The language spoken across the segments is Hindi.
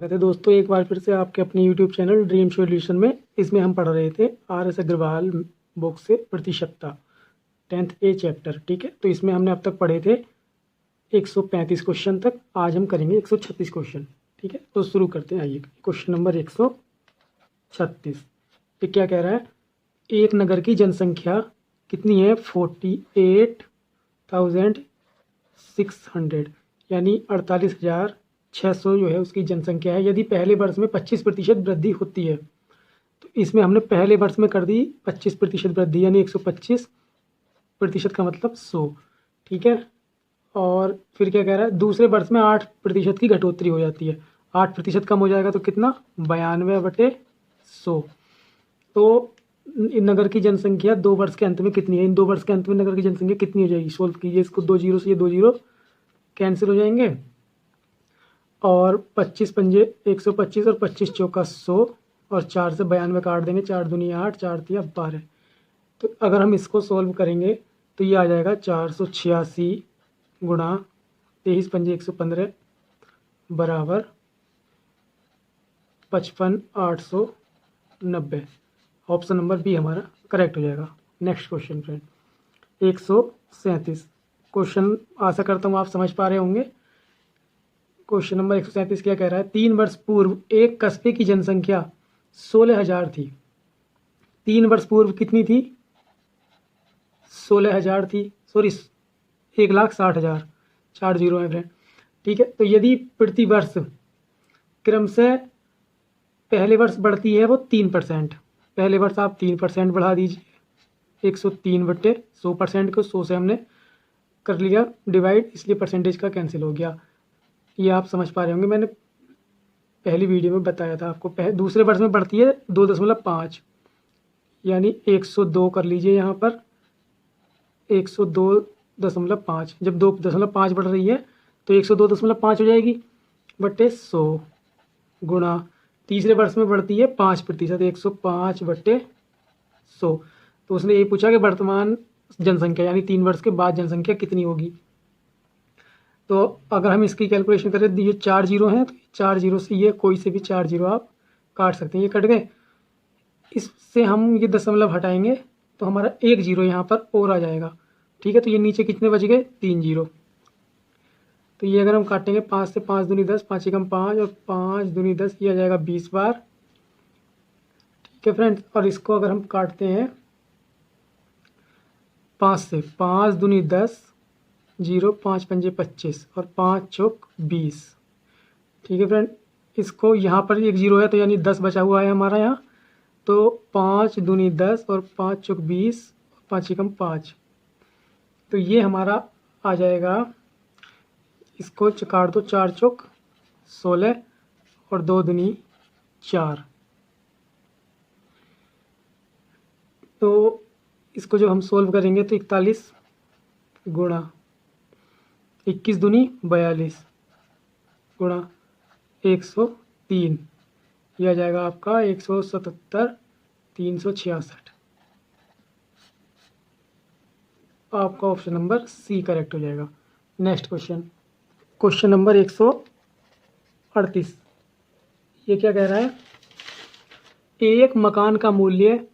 स्वागत है दोस्तों एक बार फिर से आपके अपने यूट्यूब चैनल ड्रीम सॉल्यूशन में। इसमें हम पढ़ रहे थे आर.एस. अग्रवाल बुक से प्रतिशतता 10th ए चैप्टर। ठीक है, तो इसमें हमने अब तक पढ़े थे 135 क्वेश्चन तक। आज हम करेंगे 136 क्वेश्चन। ठीक है, तो शुरू करते हैं। आइए, क्वेश्चन नंबर 136। ये क्या कह रहा है? एक नगर की जनसंख्या कितनी है? 48,600, यानी 48,600 जो है उसकी जनसंख्या है। यदि पहले वर्ष में 25% वृद्धि होती है, तो इसमें हमने पहले वर्ष में कर दी 25% वृद्धि, यानी 125% का मतलब 100। ठीक है, और फिर क्या कह रहा है? दूसरे वर्ष में 8% की घटोतरी हो जाती है। 8% कम हो जाएगा तो कितना? 92/100। तो इन नगर की जनसंख्या 2 वर्ष के अंत में कितनी है? इन 2 वर्ष के अंत में नगर की जनसंख्या कितनी हो जाएगी? सोल्व कीजिए इसको। 2 जीरो से ये 2 जीरो कैंसिल हो जाएंगे और 25 पंजे 125 और 25 चौका 100 और 4 से 92 काट देंगे। 4 दूनी 8, 4 तिया 12। तो अगर हम इसको सोल्व करेंगे तो ये आ जाएगा 486 गुणा 23 पंजे 115 बराबर 55,890। ऑप्शन नंबर बी हमारा करेक्ट हो जाएगा। Next question friend, 137 question. आशा करता हूँ आप समझ पा रहे होंगे। क्वेश्चन नंबर 137 क्या कह रहा है? 3 वर्ष पूर्व एक कस्बे की जनसंख्या 16,000 थी। 3 वर्ष पूर्व कितनी थी? 16,000 थी। सॉरी, 1,60,000। 4 जीरो है फ्रेंड। ठीक है, तो यदि प्रति वर्ष क्रमशः पहले वर्ष बढ़ती है वो 3%। पहले वर्ष आप 3% बढ़ा दीजिए। 103/100% को 100 से हमने कर लिया डिवाइड, इसलिए परसेंटेज का कैंसिल हो गया। ये आप समझ पा रहे होंगे, मैंने पहली वीडियो में बताया था आपको। दूसरे वर्ष में बढ़ती है 2.5, यानी 102 कर लीजिए यहाँ पर। 102.5, जब 2.5 बढ़ रही है तो 102.5 हो जाएगी बटे 100 गुणा। तीसरे वर्ष में बढ़ती है 5%, 105/100। तो उसने ये पूछा कि वर्तमान जनसंख्या यानी 3 वर्ष के बाद जनसंख्या कितनी होगी। तो अगर हम इसकी कैलकुलेशन करें, ये 4 जीरो हैं, तो 4 जीरो से ये कोई से भी 4 जीरो आप काट सकते हैं। ये कट गए, इससे हम ये दशमलव हटाएंगे तो हमारा 1 जीरो यहाँ पर और आ जाएगा। ठीक है, तो ये नीचे कितने बच गए? 3 जीरो। तो ये अगर हम काटेंगे 5 से, 5 दूनी 10, 5 एकम 5 और 5 दूनी 10, ये आ जाएगा 20 बार। ठीक है फ्रेंड्स, और इसको अगर हम काटते हैं 5 से, 5 दूनी 10, 0, 5 पंजे 25 और 5 चौक 20। ठीक है फ्रेंड, इसको यहाँ पर 1 जीरो है तो यानी 10 बचा हुआ है हमारा यहाँ। तो 5 दूनी 10 और 5 चौक 20, 5 एकम 5। तो ये हमारा आ जाएगा, इसको काट दो। 4 चौक 16 और 2 दूनी 4। तो इसको जब हम सोल्व करेंगे तो 41 गुणा 21 दूनी 42 गुणा 103, यह आ जाएगा आपका 177,366। आपका ऑप्शन नंबर सी करेक्ट हो जाएगा। Next question, question number 138। ये क्या कह रहा है? एक मकान का मूल्य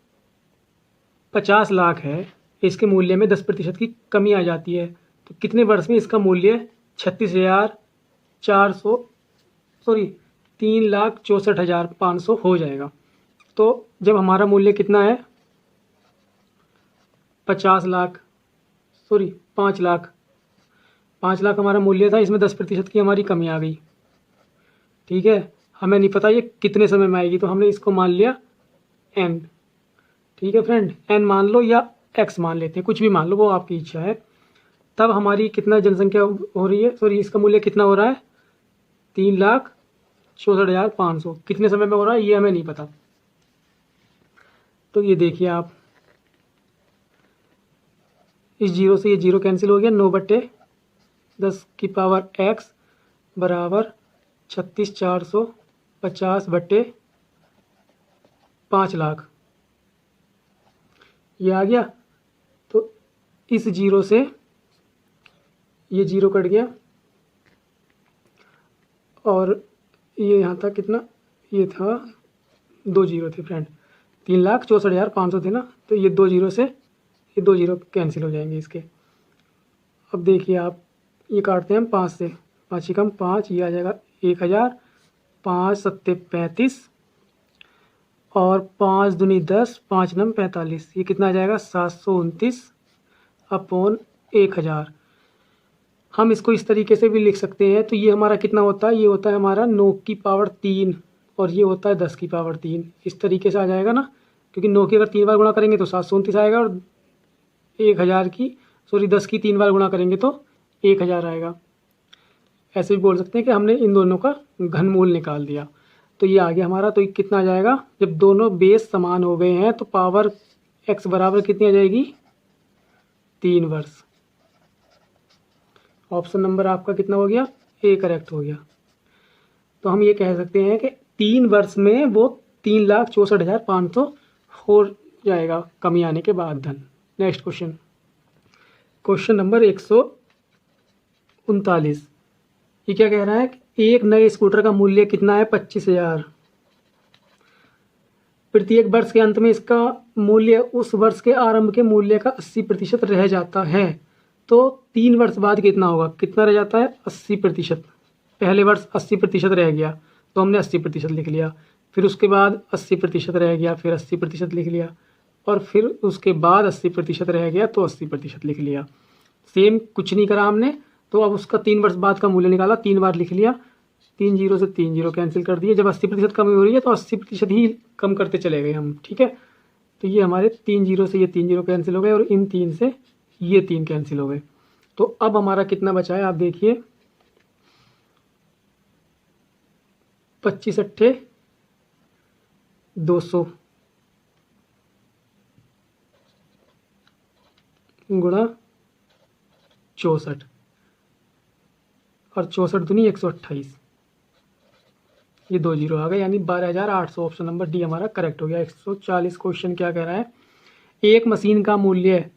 50 लाख है, इसके मूल्य में 10% की कमी आ जाती है, तो कितने वर्ष में इसका मूल्य 3,64,500 हो जाएगा? तो जब हमारा मूल्य कितना है? 50 लाख, सॉरी 5 लाख। 5 लाख हमारा मूल्य था, इसमें 10% की हमारी कमी आ गई। ठीक है, हमें नहीं पता ये कितने समय में आएगी, तो हमने इसको मान लिया n। ठीक है फ्रेंड, n मान लो या x मान लेते हैं, कुछ भी मान लो, वो आपकी इच्छा है। तब हमारी कितना जनसंख्या हो रही है? सॉरी, इसका मूल्य कितना हो रहा है? 3,64,500। कितने समय में हो रहा है ये हमें नहीं पता। तो ये देखिए आप, इस जीरो से ये जीरो कैंसिल हो गया। 9/10⁻x बराबर 36,450/5 लाख, ये आ गया। तो इस जीरो से ये जीरो कट गया और ये यहाँ था कितना, ये था 2 जीरो थे फ्रेंड, 3,64,500 थे ना, तो ये 2 जीरो से ये 2 जीरो कैंसिल हो जाएंगे इसके। अब देखिए आप, ये काटते हैं हम 5 से, 5 ही कम 5, ये आ जाएगा 1,000, 5 सत्ते 35 और 5 दूनी 10, 5 नम 45, ये कितना आ जाएगा 729 अपॉन 1,000। हम इसको इस तरीके से भी लिख सकते हैं, तो ये हमारा कितना होता है, ये होता है हमारा 9 की पावर 3 और ये होता है 10 की पावर 3, इस तरीके से आ जाएगा ना, क्योंकि 9 की अगर 3 बार गुणा करेंगे तो 729 आएगा और 1,000 की 10 की 3 बार गुणा करेंगे तो 1,000 आएगा। ऐसे भी बोल सकते हैं कि हमने इन दोनों का घनमूल निकाल दिया। तो ये आ गया हमारा, तो ये कितना आ जाएगा, जब दोनों बेस समान हो गए हैं तो पावर x बराबर कितनी आ जाएगी, 3 वर्ष। ऑप्शन नंबर आपका कितना हो गया, ए करेक्ट हो गया। तो हम ये कह सकते हैं कि 3 वर्ष में वो 3,64,500 हो जाएगा कमी आने के बाद धन। Next question, question number 139। ये क्या कह रहा है कि एक नए स्कूटर का मूल्य कितना है, 25,000। प्रत्येक वर्ष के अंत में इसका मूल्य उस वर्ष के आरंभ के मूल्य का 80% रह जाता है, तो 3 वर्ष बाद कितना होगा, कितना रह जाता है 80%। पहले वर्ष 80% रह गया तो हमने 80% लिख लिया, फिर उसके बाद 80% रह गया, फिर 80% लिख लिया, और फिर उसके बाद 80% रह गया तो 80% लिख लिया। सेम कुछ नहीं करा हमने, तो अब उसका 3 वर्ष बाद का मूल्य निकाला, 3 बार लिख लिया, 3 जीरो से 3 जीरो कैंसिल कर दिए। जब 80% कमी हो रही है तो 80% ही कम करते चले गए हम, ठीक है। तो ये हमारे 3 जीरो से ये 3 जीरो कैंसिल हो गए और इन 3 से ये 3 कैंसिल हो गए। तो अब हमारा कितना बचा है, आप देखिए 25 अट्ठे 200 गुणा 64 और 64 दूनी 128, ये 2 जीरो आ गए, यानी 12,800। ऑप्शन नंबर डी हमारा करेक्ट हो गया। 140 क्वेश्चन क्या कह रहा है, एक मशीन का मूल्य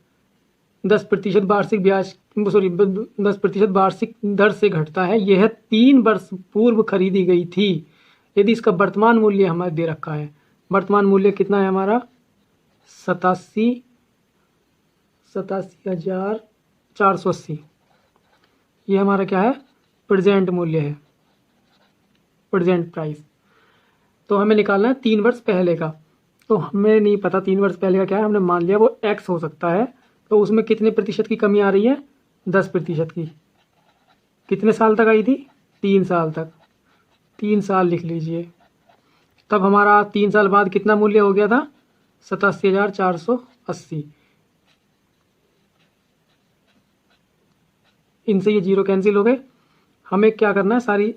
10% वार्षिक ब्याज 10% वार्षिक दर से घटता है, यह 3 वर्ष पूर्व खरीदी गई थी। यदि इसका वर्तमान मूल्य हमारे दे रखा है, वर्तमान मूल्य कितना है हमारा 87,480, ये हमारा क्या है, प्रेजेंट मूल्य है, प्रेजेंट प्राइस। तो हमें निकालना है 3 वर्ष पहले का, तो हमें नहीं पता 3 वर्ष पहले का क्या है, हमने मान लिया वो x हो सकता है। तो उसमें कितने प्रतिशत की कमी आ रही है, 10% की। कितने साल तक आई थी, 3 साल तक, 3 साल लिख लीजिए। तब हमारा 3 साल बाद कितना मूल्य हो गया था, 87,480। इनसे ये जीरो कैंसिल हो गए। हमें क्या करना है, सारी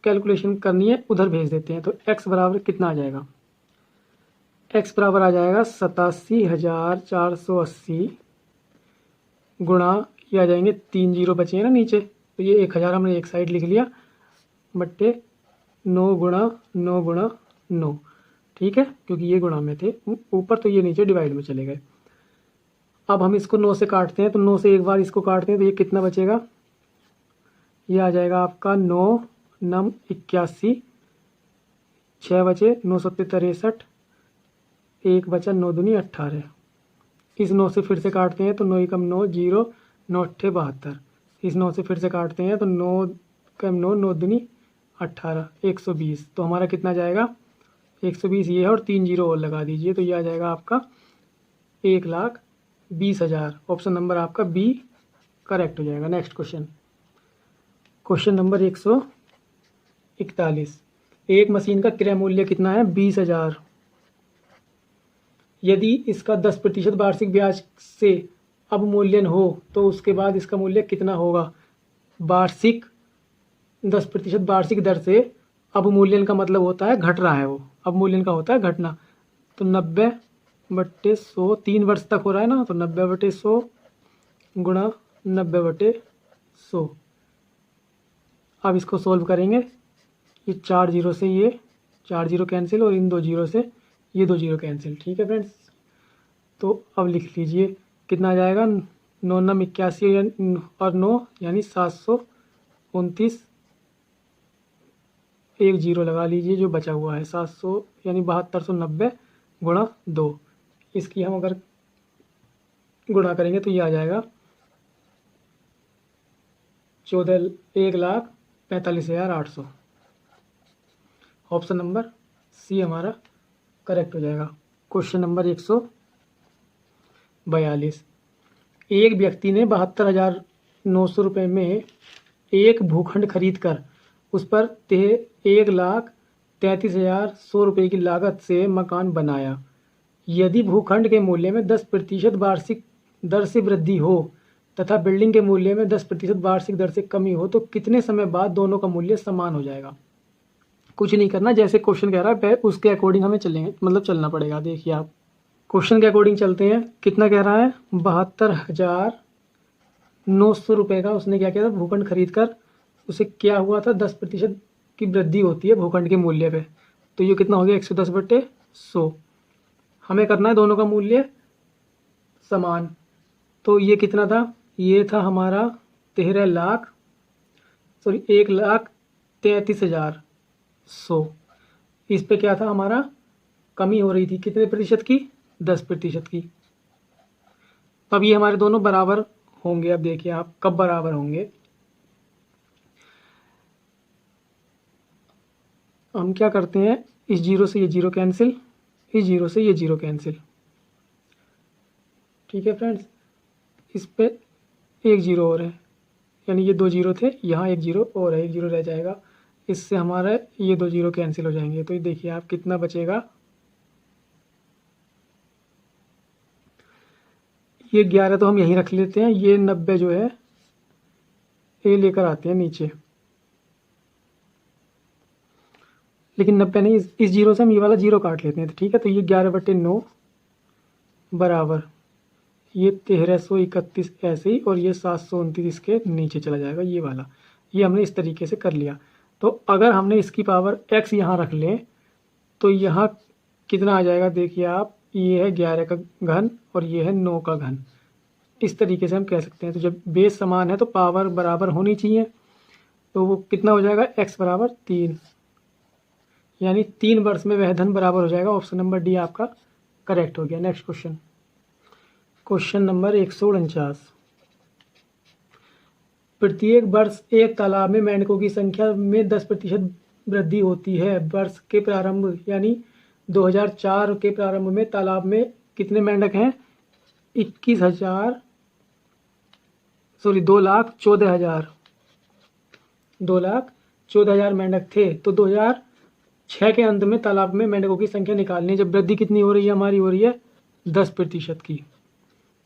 कैलकुलेशन करनी है, उधर भेज देते हैं। तो x बराबर कितना आ जाएगा, x बराबर आ जाएगा 87,480 गुणा, ये आ जाएंगे 3 जीरो बचे हैं ना नीचे, तो ये 1,000 हमने एक साइड लिख लिया, बट्टे 9 गुणा 9 गुणा 9, ठीक है, क्योंकि ये गुणा में थे ऊपर, तो ये नीचे डिवाइड में चले गए। अब हम इसको 9 से काटते हैं, तो 9 से एक बार इसको काटते हैं, तो ये कितना बचेगा, ये आ जाएगा आपका 9 नम 81, 6 बचे 9 सत्ते 63, 1 बचा 9 दूनी 18। इस 9 से फिर से काटते हैं तो 9 कम 9 जीरो, 9 अट्ठे 72। इस 9 से फिर से काटते हैं तो 9 कम 9 9 दूनी 18, 120। तो हमारा कितना जाएगा, 120 ये है और 3 जीरो और लगा दीजिए, तो ये आ जाएगा आपका 1,20,000। ऑप्शन नंबर आपका बी करेक्ट हो जाएगा। Next question, question number 141। एक मशीन का क्रय मूल्य कितना है, 20,000। यदि इसका 10% वार्षिक ब्याज से अवमूल्यन हो तो उसके बाद इसका मूल्य कितना होगा। वार्षिक 10% वार्षिक दर से अवमूल्यन का मतलब होता है घट रहा है, वो अवमूल्यन का होता है घटना। तो 90/100, 3 वर्ष तक हो रहा है ना, तो 90/100 गुणा 90/100। अब इसको सोल्व करेंगे, ये 4 जीरो से ये 4 जीरो कैंसिल और इन 2 जीरो से ये 2 जीरो कैंसिल, ठीक है फ्रेंड्स। तो अब लिख लीजिए कितना आ जाएगा, 9 नम 81 और 9 यानी 729 एक जीरो लगा लीजिए जो बचा हुआ है 700 यानी 7290 गुणा 2। इसकी हम अगर गुणा करेंगे तो ये आ जाएगा 1,45,800। ऑप्शन नंबर सी हमारा करेक्ट हो जाएगा। Question number 142। एक व्यक्ति ने 72,900 रुपये में एक भूखंड खरीद कर उस पर 1,33,100 रुपये की लागत से मकान बनाया। यदि भूखंड के मूल्य में 10% वार्षिक दर से वृद्धि हो तथा बिल्डिंग के मूल्य में 10% वार्षिक दर से कमी हो तो कितने समय बाद दोनों का मूल्य समान हो जाएगा। कुछ नहीं करना, जैसे क्वेश्चन कह रहा है उसके अकॉर्डिंग हमें चलेंगे, मतलब चलना पड़ेगा। देखिए आप क्वेश्चन के अकॉर्डिंग चलते हैं। कितना कह रहा है? 72,900 रुपये का उसने क्या किया था, भूखंड खरीद कर उसे क्या हुआ था 10% की वृद्धि होती है भूखंड के मूल्य पे। तो ये कितना हो गया 110/100। हमें करना है दोनों का मूल्य समान। तो ये कितना था? ये था हमारा 1,33,100। इस पे क्या था हमारा? कमी हो रही थी कितने प्रतिशत की? 10% की। अब ये हमारे दोनों बराबर होंगे। अब देखिए आप कब बराबर होंगे। हम क्या करते हैं, इस जीरो से ये जीरो कैंसिल, इस जीरो से ये जीरो कैंसिल। ठीक है फ्रेंड्स, इस पे एक जीरो और है, यानी ये 2 जीरो थे, यहाँ एक जीरो और है, एक जीरो रह जाएगा। इससे हमारा ये 2 जीरो कैंसिल हो जाएंगे। तो ये देखिए आप कितना बचेगा, ये 11 तो हम यहीं रख लेते हैं। ये 90 जो है ये लेकर आते हैं नीचे, लेकिन 90 नहीं, इस जीरो से हम ये वाला जीरो काट लेते हैं। तो ठीक है, तो ये 11/9 बराबर ये 1,331 ऐसे ही, और ये 729 इसके नीचे चला जाएगा ये वाला। ये हमने इस तरीके से कर लिया। तो अगर हमने इसकी पावर x यहाँ रख लें तो यहाँ कितना आ जाएगा? देखिए आप, ये है 11 का घन और ये है 9 का घन। इस तरीके से हम कह सकते हैं। तो जब बेस समान है तो पावर बराबर होनी चाहिए। तो वो कितना हो जाएगा? x बराबर 3, यानी 3 वर्ष में वह धन बराबर हो जाएगा। ऑप्शन नंबर डी आपका करेक्ट हो गया। Next question, question number 149। प्रत्येक वर्ष एक तालाब में मेंढकों की संख्या में 10% वृद्धि होती है। वर्ष के प्रारंभ यानी 2004 के प्रारंभ में तालाब में कितने मेंढक हैं? 2,14,000 मेंढक थे। तो 2006 के अंत में तालाब में मेंढकों की संख्या निकालनी है। जब वृद्धि कितनी हो रही है हमारी? हो रही है 10% की।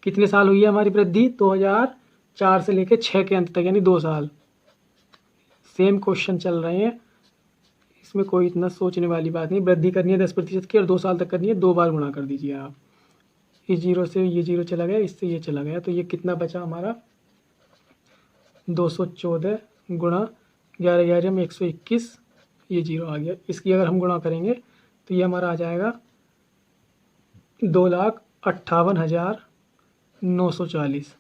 कितने साल हुई है हमारी वृद्धि? 2004 से लेकर 6 के अंत तक, यानी 2 साल। सेम क्वेश्चन चल रहे हैं, इसमें कोई इतना सोचने वाली बात नहीं। वृद्धि करनी है 10% की और 2 साल तक करनी है। 2 बार गुणा कर दीजिए आप। इस जीरो से ये जीरो चला गया, इससे ये चला गया। तो ये कितना बचा हमारा? 214 गुणा 11 में 121, ये जीरो आ गया। इसकी अगर हम गुणा करेंगे तो ये हमारा आ जाएगा 2,58,940।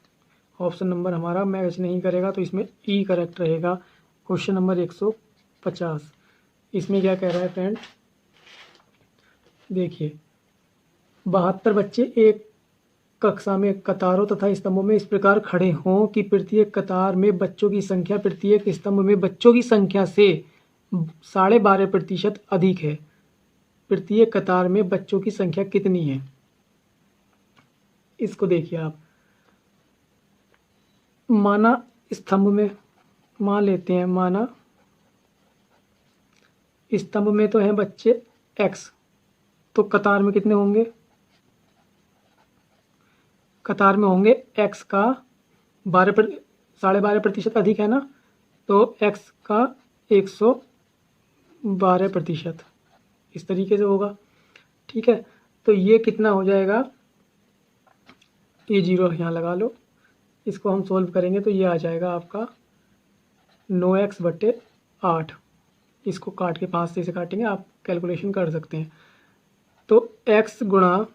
ऑप्शन नंबर हमारा मैच नहीं करेगा, तो इसमें ई करेक्ट रहेगा। Question number 150। इसमें क्या कह रहा है फ्रेंड? देखिए, 72 बच्चे एक कक्षा में कतारों तथा स्तंभों में इस प्रकार खड़े हों कि प्रत्येक कतार में बच्चों की संख्या प्रत्येक स्तंभ में बच्चों की संख्या से 12.5% अधिक है। प्रत्येक कतार में बच्चों की संख्या कितनी है? इसको देखिए आप, माना स्तंभ में मान लेते हैं, माना स्तंभ में तो हैं बच्चे x, तो कतार में कितने होंगे? कतार में होंगे x का 12.5% अधिक है ना, तो x का 112%, इस तरीके से होगा। ठीक है, तो ये कितना हो जाएगा? ये जीरो यहाँ लगा लो। इसको हम सोल्व करेंगे तो ये आ जाएगा आपका 9x/8। इसको काट के 5 से काटेंगे, आप कैलकुलेशन कर सकते हैं। तो x गुणा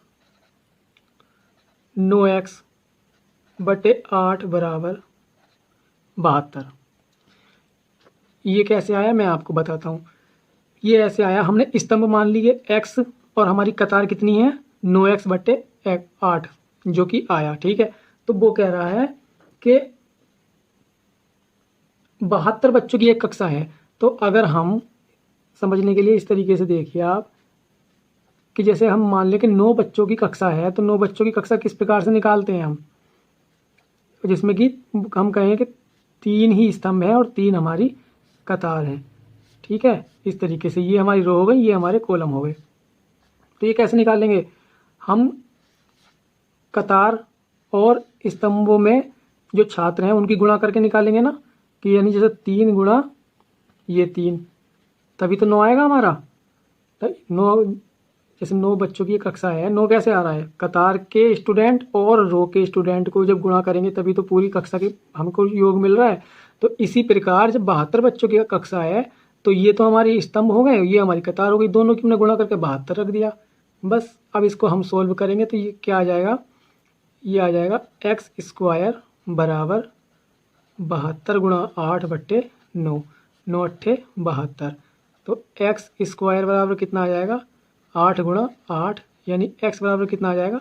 9x/8 बराबर 72। ये कैसे आया मैं आपको बताता हूँ। ये ऐसे आया, हमने स्तंभ मान लिए x और हमारी कतार कितनी है 9x/8 जो कि आया। ठीक है, तो वो कह रहा है कि 72 बच्चों की एक कक्षा है। तो अगर हम समझने के लिए इस तरीके से देखिए आप कि जैसे हम मान लें कि 9 बच्चों की कक्षा है, तो 9 बच्चों की कक्षा किस प्रकार से निकालते हैं हम, जिसमें कि हम कहें कि 3 ही स्तंभ है और 3 हमारी कतार है। ठीक है, इस तरीके से ये हमारी रो हो गई, ये हमारे कॉलम हो गए। तो ये कैसे निकालेंगे हम, कतार और स्तंभों में जो छात्र हैं उनकी गुणा करके निकालेंगे ना, कि यानी जैसे 3 गुणा ये 3, तभी तो 9 आएगा हमारा। तो 9, जैसे 9 बच्चों की कक्षा है, 9 कैसे आ रहा है, कतार के स्टूडेंट और रो के स्टूडेंट को जब गुणा करेंगे तभी तो पूरी कक्षा की हमको योग मिल रहा है। तो इसी प्रकार जब 72 बच्चों की कक्षा है तो ये तो हमारी स्तंभ हो गए, ये हमारी कतार हो गई, दोनों की हमने गुणा करके 72 रख दिया। बस अब इसको हम सोल्व करेंगे तो ये क्या आ जाएगा, ये आ जाएगा x² बराबर 72 गुणा 8/9, 9×8 = 72। तो x² बराबर कितना आ जाएगा 8 गुणा 8, यानी x बराबर कितना आ जाएगा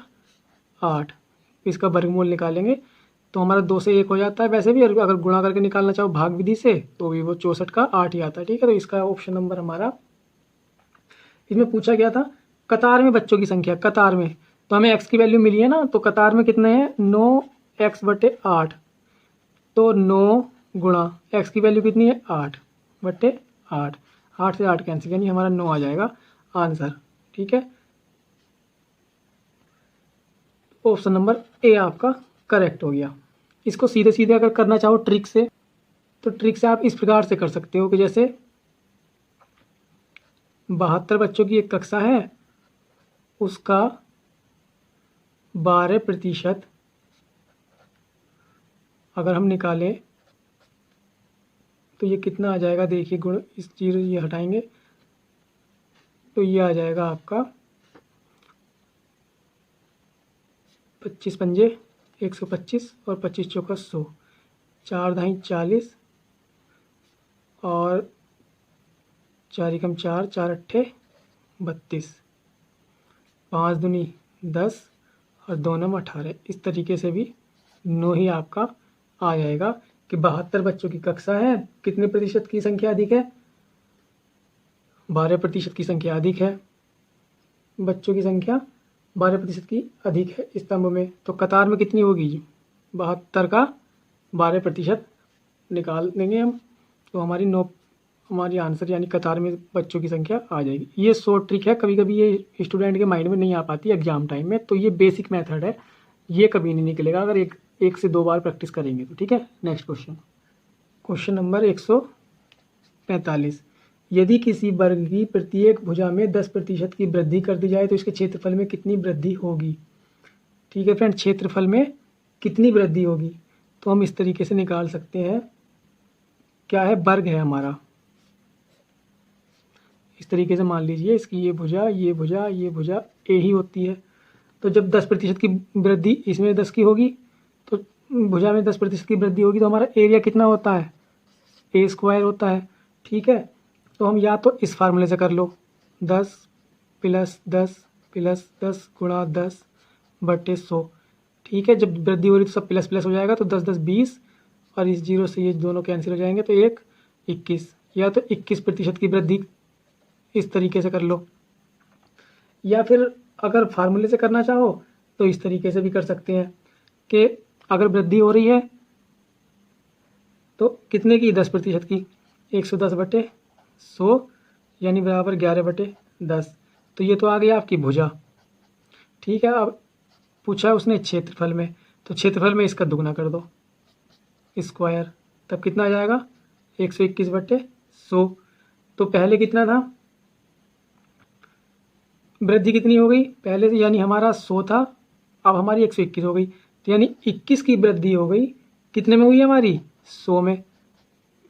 8। इसका वर्गमूल निकालेंगे तो हमारा 2 से 1 हो जाता है वैसे भी, और अगर गुणा करके निकालना चाहो भाग विधि से तो भी वो 64 का 8 ही आता है। ठीक है, तो इसका ऑप्शन नंबर हमारा, इसमें पूछा गया था कतार में बच्चों की संख्या, कतार में तो हमें x की वैल्यू मिली है ना, तो कतार में कितने हैं 9x/8, तो 9 गुणा x की वैल्यू कितनी है 8/8, 8 से 8 कैंसिल, यानी हमारा 9 आ जाएगा आंसर। ठीक है, ऑप्शन नंबर ए आपका करेक्ट हो गया। इसको सीधे सीधे अगर करना चाहो ट्रिक से, तो ट्रिक से आप इस प्रकार से कर सकते हो कि जैसे 72 बच्चों की एक कक्षा है, उसका 12% अगर हम निकालें तो ये कितना आ जाएगा, देखिए गुण, इस जीरो ये हटाएंगे तो ये आ जाएगा आपका 25 पंजे 125 और 25 चौका 100, 4 दाई 40 और 4 एकम 4, 4 अट्ठे 32, 5 दूनी 10 और 2 नम 18। इस तरीके से भी 9 ही आपका आ जाएगा कि 72 बच्चों की कक्षा है, कितने प्रतिशत की संख्या अधिक है 12% की संख्या अधिक है, बच्चों की संख्या 12% की अधिक है स्तंभ में, तो कतार में कितनी होगी 72 का 12% निकाल देंगे हम, तो हमारी आंसर यानी कतार में बच्चों की संख्या आ जाएगी। ये शॉर्ट ट्रिक है, कभी कभी ये स्टूडेंट के माइंड में नहीं आ पाती एग्जाम टाइम में, तो ये बेसिक मेथड है, ये कभी नहीं निकलेगा अगर एक से 2 बार प्रैक्टिस करेंगे तो। ठीक है, नेक्स्ट क्वेश्चन नंबर 145, यदि किसी वर्ग की प्रत्येक भुजा में 10% की वृद्धि कर दी जाए तो इसके क्षेत्रफल में कितनी वृद्धि होगी। ठीक है फ्रेंड, क्षेत्रफल में कितनी वृद्धि होगी तो हम इस तरीके से निकाल सकते हैं, क्या है वर्ग है हमारा, इस तरीके से मान लीजिए इसकी ये भुजा ये भुजा ये भुजा ए ही होती है, तो जब 10% की वृद्धि इसमें 10 की होगी तो भुजा में 10% की वृद्धि होगी तो हमारा एरिया कितना होता है a² होता है। ठीक है, तो हम या तो इस फार्मूले से कर लो 10 + 10 + 10 गुणा 10/100। ठीक है, जब वृद्धि हो रही तो सब प्लस प्लस हो जाएगा, तो 10 10 20 और इस जीरो से ये दोनों कैंसिल हो जाएंगे तो 1 21, या तो 21% की वृद्धि इस तरीके से कर लो, या फिर अगर फार्मूले से करना चाहो तो इस तरीके से भी कर सकते हैं कि अगर वृद्धि हो रही है तो कितने की 10% की 110/100 यानी बराबर 11/10, तो ये तो आ गई आपकी भुजा। ठीक है, अब पूछा उसने क्षेत्रफल में, तो क्षेत्रफल में इसका दुगना कर दो स्क्वायर, तब कितना आ जाएगा 121/100। तो पहले कितना था, वृद्धि कितनी हो गई पहले से, यानी हमारा 100 था, अब हमारी 121 हो गई, तो यानी 21 की वृद्धि हो गई, कितने में हुई हमारी 100 में,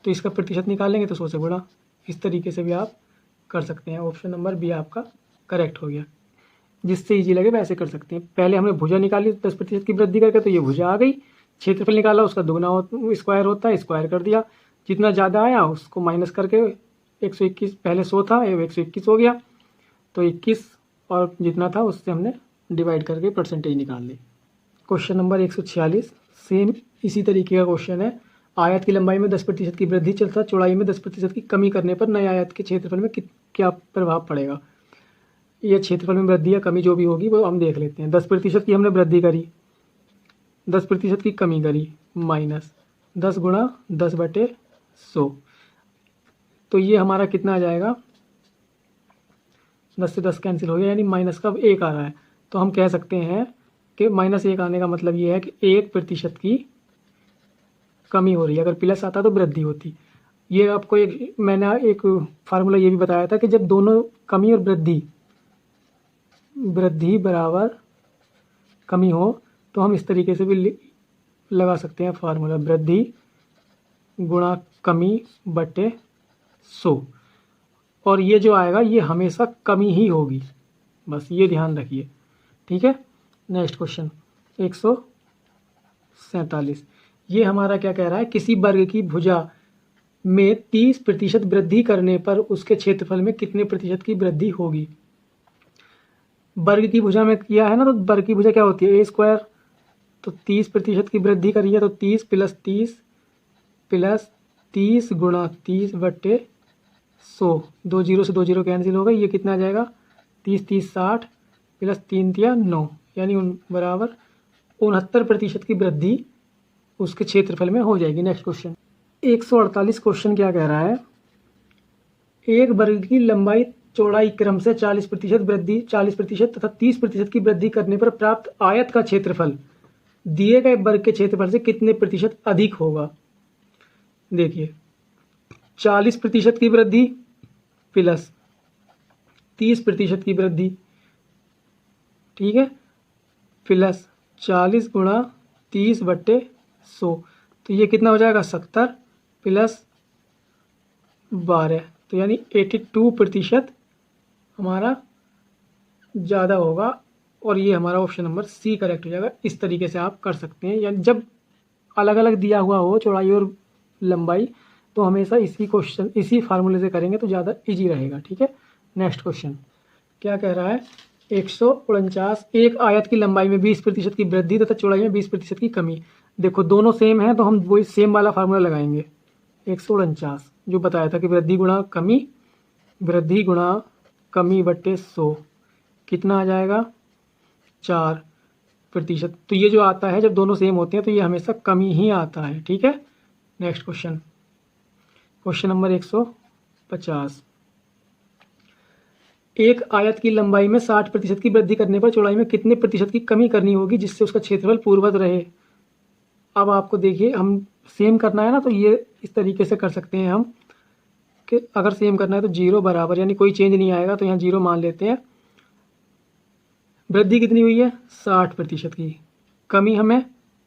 तो इसका प्रतिशत निकालेंगे तो 100 से गुणा। इस तरीके से भी आप कर सकते हैं। ऑप्शन नंबर बी आपका करेक्ट हो गया, जिससे ईजी लगे वैसे कर सकते हैं। पहले हमने भुजा निकाली 10% की वृद्धि करके, तो ये भुजा आ गई, क्षेत्रफल निकाला उसका दुगना स्क्वायर होता है, स्क्वायर कर दिया, जितना ज़्यादा आया उसको माइनस करके 121 पहले 100 था, 121 हो गया, तो 21 और जितना था उससे हमने डिवाइड करके परसेंटेज निकाल ली। क्वेश्चन नंबर 146 सेम इसी तरीके का क्वेश्चन है। आयत की लंबाई में 10% की वृद्धि तथा चौड़ाई में 10% की कमी करने पर नए आयत के क्षेत्रफल में क्या प्रभाव पड़ेगा। ये क्षेत्रफल में वृद्धि या कमी जो भी होगी वो हम देख लेते हैं। 10% की हमने वृद्धि करी, 10% की कमी करी, माइनस 10 गुणा 10/100, तो ये हमारा कितना आ जाएगा, 10 से 10 कैंसिल हो गया, यानी माइनस का 1 आ रहा है। तो हम कह सकते हैं कि -1 आने का मतलब ये है कि 1% की कमी हो रही है। अगर प्लस आता तो वृद्धि होती। ये आपको मैंने एक फार्मूला ये भी बताया था कि जब दोनों कमी और वृद्धि बराबर कमी हो तो हम इस तरीके से भी लगा सकते हैं फार्मूला, वृद्धि गुणा कमी बटे 100, और ये जो आएगा ये हमेशा कमी ही होगी, बस ये ध्यान रखिए। ठीक है, नेक्स्ट क्वेश्चन 147, ये हमारा क्या कह रहा है, किसी वर्ग की भुजा में 30% वृद्धि करने पर उसके क्षेत्रफल में कितने प्रतिशत की वृद्धि होगी। वर्ग की भुजा में किया है ना, तो वर्ग की भुजा क्या होती है, a², तो 30% की वृद्धि करी है तो 30 प्लस 30 गुणा 30/100, 2 जीरो से 2 जीरो कैंसिल हो गई, ये कितना आ जाएगा 30 30 60 प्लस 3 3 9, यानी बराबर 69% की वृद्धि उसके क्षेत्रफल में हो जाएगी। नेक्स्ट क्वेश्चन 148 क्वेश्चन क्या कह रहा है, एक वर्ग की लंबाई चौड़ाई क्रम से 40% वृद्धि 40% तथा 30% की वृद्धि करने पर प्राप्त आयत का क्षेत्रफल दिए गए वर्ग के क्षेत्रफल से कितने प्रतिशत अधिक होगा। देखिए 40% की वृद्धि प्लस 30% की वृद्धि, ठीक है, प्लस 40 गुणा 30/100, तो ये कितना हो जाएगा 70 प्लस 12, तो यानी 82% हमारा ज़्यादा होगा, और ये हमारा ऑप्शन नंबर सी करेक्ट हो जाएगा। इस तरीके से आप कर सकते हैं, यानी जब अलग अलग दिया हुआ हो चौड़ाई और लंबाई तो हमेशा इसी फार्मूले से करेंगे तो ज़्यादा इजी रहेगा। ठीक है, नेक्स्ट क्वेश्चन क्या कह रहा है, 149, एक आयत की लंबाई में 20% की वृद्धि तथा चौड़ाई में 20% की कमी। देखो दोनों सेम है तो हम वही सेम वाला फार्मूला लगाएंगे। 149 जो बताया था कि वृद्धि गुणा कमी बटे 100 कितना आ जाएगा 4%, तो ये जो आता है जब दोनों सेम होते हैं तो ये हमेशा कमी ही आता है। ठीक है, नेक्स्ट क्वेश्चन नंबर 150, एक आयत की लंबाई में 60% की वृद्धि करने पर चौड़ाई में कितने प्रतिशत की कमी करनी होगी जिससे उसका क्षेत्रफल पूर्ववत रहे। अब आपको देखिए हम सेम करना है ना, तो ये इस तरीके से कर सकते हैं हम कि अगर सेम करना है तो 0 बराबर, यानी कोई चेंज नहीं आएगा तो यहाँ 0 मान लेते हैं। वृद्धि कितनी हुई है 60% की, कमी हमें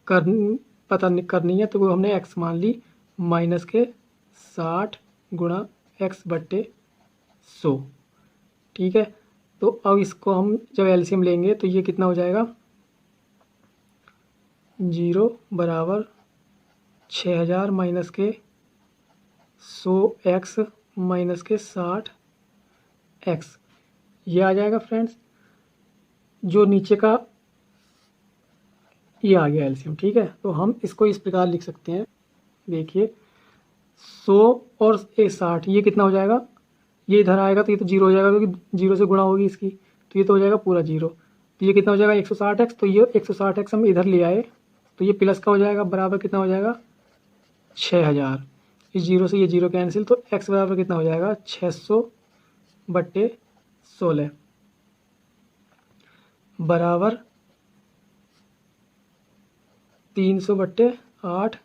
पता करनी है तो वो हमने x मान ली, माइनस के 60 गुणा x/100। ठीक है, तो अब इसको हम जब एलसीएम लेंगे तो ये कितना हो जाएगा 0 बराबर 6000 माइनस के 100x माइनस के 60x, ये आ जाएगा फ्रेंड्स, जो नीचे का ये आ गया एलसीएम। ठीक है, तो हम इसको इस प्रकार लिख सकते हैं, देखिए 100 और 60 ये कितना हो जाएगा, ये इधर आएगा तो ये तो 0 हो जाएगा क्योंकि 0 से गुणा होगी इसकी, तो ये तो हो जाएगा पूरा 0, तो ये कितना हो जाएगा 160x, तो ये 160x हम इधर ले आए तो ये प्लस का हो जाएगा, बराबर कितना हो जाएगा 6000, इस 0 से ये 0 कैंसिल, तो x बराबर कितना हो जाएगा 600/16 बराबर 300/8,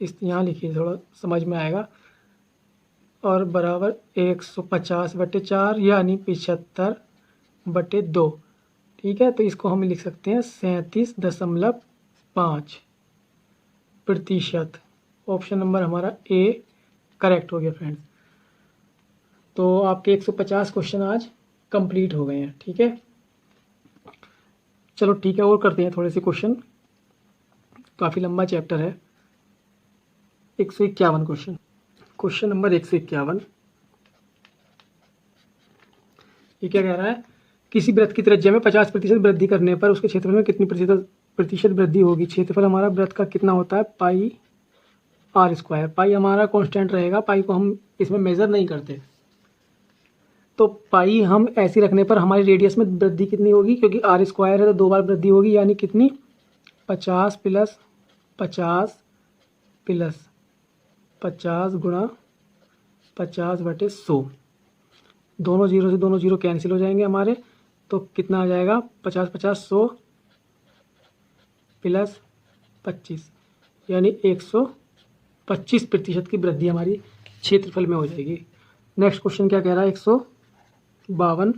इस यहाँ लिखिए थोड़ा समझ में आएगा, और बराबर 150/4 यानी 75/2। ठीक है, तो इसको हम लिख सकते हैं 37.5%। ऑप्शन नंबर हमारा ए करेक्ट हो गया फ्रेंड्स। तो आपके 150 क्वेश्चन आज कंप्लीट हो गए हैं। ठीक है, चलो ठीक है, और करते हैं थोड़े से क्वेश्चन, काफ़ी लंबा चैप्टर है। 151 क्वेश्चन नंबर 151, ये क्या कह रहा है, किसी वृत्त की त्रिज्या में 50% वृद्धि करने पर उसके क्षेत्रफल में कितनी प्रतिशत वृद्धि होगी। क्षेत्रफल हमारा वृत्त का कितना होता है, पाई आर स्क्वायर। पाई हमारा कांस्टेंट रहेगा, पाई को हम इसमें मेज़र नहीं करते, तो पाई हम ऐसे रखने पर हमारी रेडियस में वृद्धि कितनी होगी, क्योंकि आर स्क्वायर है तो 2 बार वृद्धि होगी, यानी कितनी 50 प्लस 50 प्लस 50 गुणा 50/100। दोनों जीरो से दोनों जीरो कैंसिल हो जाएंगे हमारे, तो कितना आ जाएगा 50 50 100 प्लस 25, यानी 125% की वृद्धि हमारी क्षेत्रफल में हो जाएगी। नेक्स्ट क्वेश्चन क्या कह रहा है, 152,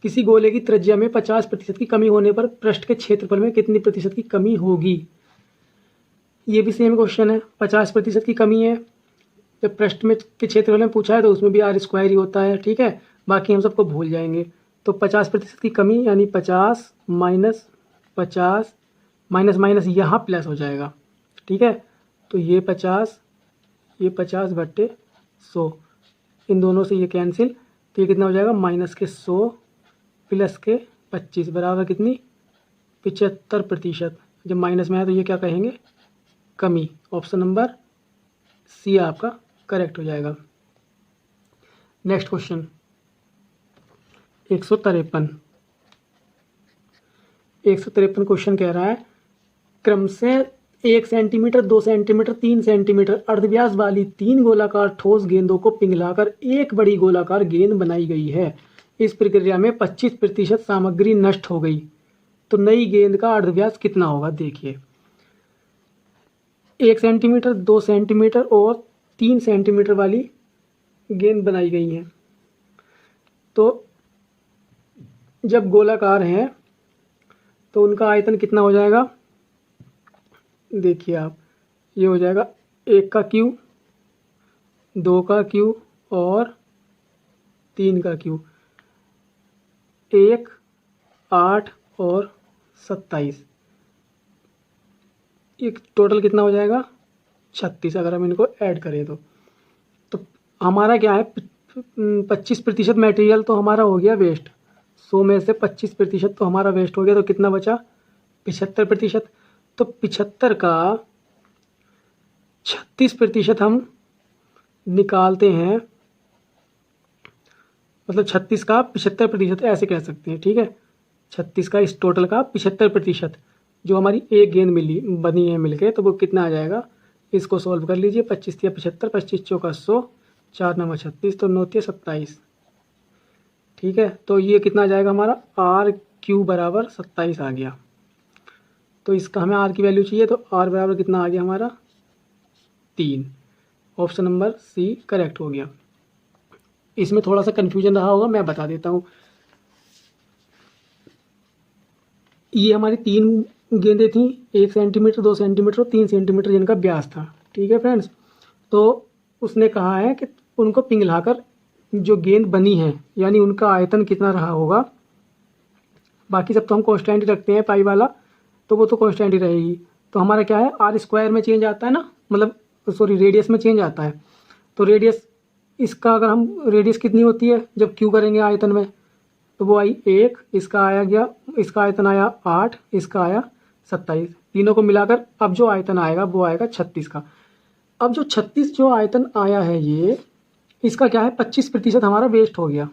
किसी गोले की त्रिज्या में 50% की कमी होने पर पृष्ठ के क्षेत्रफल में कितनी प्रतिशत की कमी होगी। ये भी सेम क्वेश्चन है, 50% की कमी है। जब पृष्ठ में के क्षेत्रफल में पूछा है तो उसमें भी आर स्क्वायर ही होता है, ठीक है, बाकी हम सबको भूल जाएंगे। तो 50% की कमी यानी 50 माइनस 50 माइनस माइनस यहाँ प्लस हो जाएगा, ठीक है। तो ये 50/100, इन दोनों से ये कैंसिल, तो ये कितना हो जाएगा -100 प्लस के 25 बराबर कितनी 75%। जब माइनस में है तो ये क्या कहेंगे, कमी। ऑप्शन नंबर सी आपका करेक्ट हो जाएगा। नेक्स्ट क्वेश्चन 153 क्वेश्चन कह रहा है, क्रमशः 1 सेंटीमीटर 2 सेंटीमीटर 3 सेंटीमीटर अर्धव्यास वाली 3 गोलाकार ठोस गेंदों को पिघलाकर एक बड़ी गोलाकार गेंद बनाई गई है। इस प्रक्रिया में 25% सामग्री नष्ट हो गई, तो नई गेंद का अर्धव्यास कितना होगा। देखिए 1 सेंटीमीटर 2 सेंटीमीटर और 3 सेंटीमीटर वाली गेंद बनाई गई हैं, तो जब गोलाकार हैं तो उनका आयतन कितना हो जाएगा। देखिए आप, ये हो जाएगा 1 का क्यू, 2 का क्यू और 3 का क्यू, 1 8 और 27, एक टोटल कितना हो जाएगा 36। अगर हम इनको ऐड करें तो हमारा क्या है 25% मटेरियल तो हमारा हो गया वेस्ट। 100 में से 25% तो हमारा वेस्ट हो गया, तो कितना बचा 75%। तो 75 का 36% हम निकालते हैं, मतलब 36 का 75% ऐसे कह सकते हैं, ठीक है। 36 का इस टोटल का 75% जो हमारी एक गेंद बनी है मिलके, तो वो कितना आ जाएगा। इसको सॉल्व कर लीजिए, 25 या 75, 25 चौका 100, 4 9 36, तो 9 27, ठीक है। तो ये कितना आ जाएगा हमारा RQ बराबर 27 आ गया। तो इसका हमें R की वैल्यू चाहिए, तो R बराबर कितना आ गया हमारा 3। ऑप्शन नंबर सी करेक्ट हो गया। इसमें थोड़ा सा कन्फ्यूजन रहा होगा, मैं बता देता हूँ। ये हमारी 3 गेंदें थी, 1 सेंटीमीटर 2 सेंटीमीटर और 3 सेंटीमीटर जिनका व्यास था, ठीक है फ्रेंड्स। तो उसने कहा है कि उनको पिघलाकर जो गेंद बनी है, यानी उनका आयतन कितना रहा होगा। बाकी सब तो हम कांस्टेंट ही रखते हैं, पाई वाला तो वो तो कांस्टेंट ही रहेगी। तो हमारा क्या है, आर स्क्वायर में चेंज आता है ना, मतलब सॉरी रेडियस में चेंज आता है। तो रेडियस इसका, अगर हम रेडियस कितनी होती है जब क्यू करेंगे आयतन में, तो वो आई 1, इसका आया गया, इसका आयतन आया 8, इसका आया 27, तीनों को मिलाकर अब जो आयतन आएगा वो आएगा 36 का। अब जो 36 जो आयतन आया है, ये इसका क्या है 25% हमारा वेस्ट हो गया।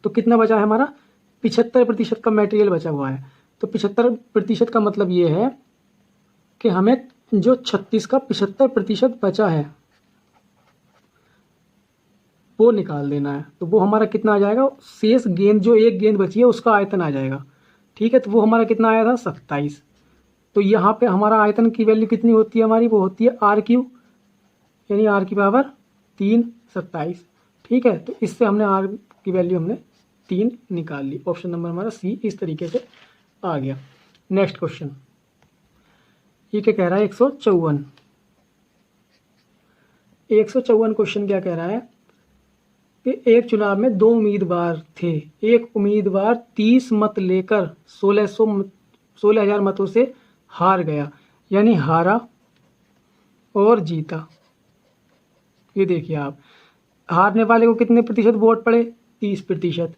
तो कितना बचा है हमारा 75% का मटेरियल बचा हुआ है। तो 75% का मतलब ये है कि हमें जो 36 का 75% बचा है वो निकाल देना है। तो वो हमारा कितना आ जाएगा, शेष गेंद जो एक गेंद बची है उसका आयतन आ जाएगा, ठीक है। तो वो हमारा कितना आया था 27। तो यहाँ पे हमारा आयतन की वैल्यू कितनी होती है हमारी, वो होती है RQ, यानी R की पावर 3 27, ठीक है। तो इससे हमने R की वैल्यू हमने 3 निकाल ली। ऑप्शन नंबर हमारा सी इस तरीके से आ गया। नेक्स्ट क्वेश्चन ये क्या कह रहा है, 154 क्वेश्चन क्या कह रहा है कि एक चुनाव में 2 उम्मीदवार थे। एक उम्मीदवार 30 मत लेकर 16,000 मतों से हार गया, यानी हारा और जीता। ये देखिए आप, हारने वाले को कितने प्रतिशत वोट पड़े, 30%।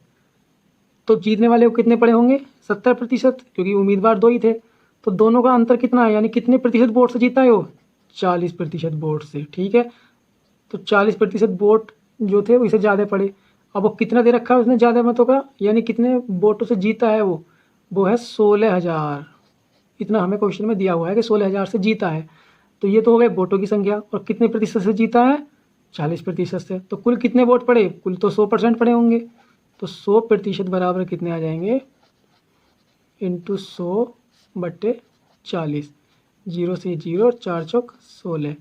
तो जीतने वाले को कितने पड़े होंगे? 70%, क्योंकि उम्मीदवार 2 ही थे। तो दोनों का अंतर कितना है, यानी कितने प्रतिशत वोट से जीता है वो? 40% वोट से। ठीक है, तो 40% वोट जो थे उसे ज़्यादा पड़े। अब वो कितना दे रखा है उसने ज़्यादा मतों का, यानी कितने वोटों से जीता है वो है 16,000। इतना हमें क्वेश्चन में दिया हुआ है कि 16,000 से जीता है। तो ये तो हो गए वोटों की संख्या। और कितने प्रतिशत से जीता है? 40% से। तो कुल कितने वोट पड़े? कुल तो 100% पड़े होंगे। तो 100% बराबर कितने आ जाएंगे? इंटू 100/40। 0 से 0 और 4 चौक 16।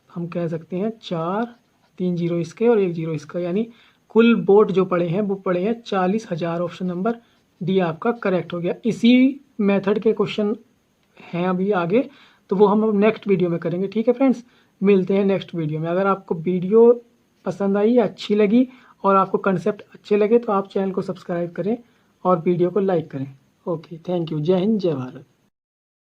हम कह सकते हैं 4, 3 0 इसके और 1 0 इसका, यानी कुल वोट जो पड़े हैं वो पड़े हैं 40,000। ऑप्शन नंबर डी आपका करेक्ट हो गया। इसी मेथड के क्वेश्चन हैं अभी आगे, तो वो हम नेक्स्ट वीडियो में करेंगे। ठीक है फ्रेंड्स, मिलते हैं नेक्स्ट वीडियो में। अगर आपको वीडियो पसंद आई, अच्छी लगी और आपको कंसेप्ट अच्छे लगे तो आप चैनल को सब्सक्राइब करें और वीडियो को लाइक करें। Okay, thank you. जय हिंद, जय भारत।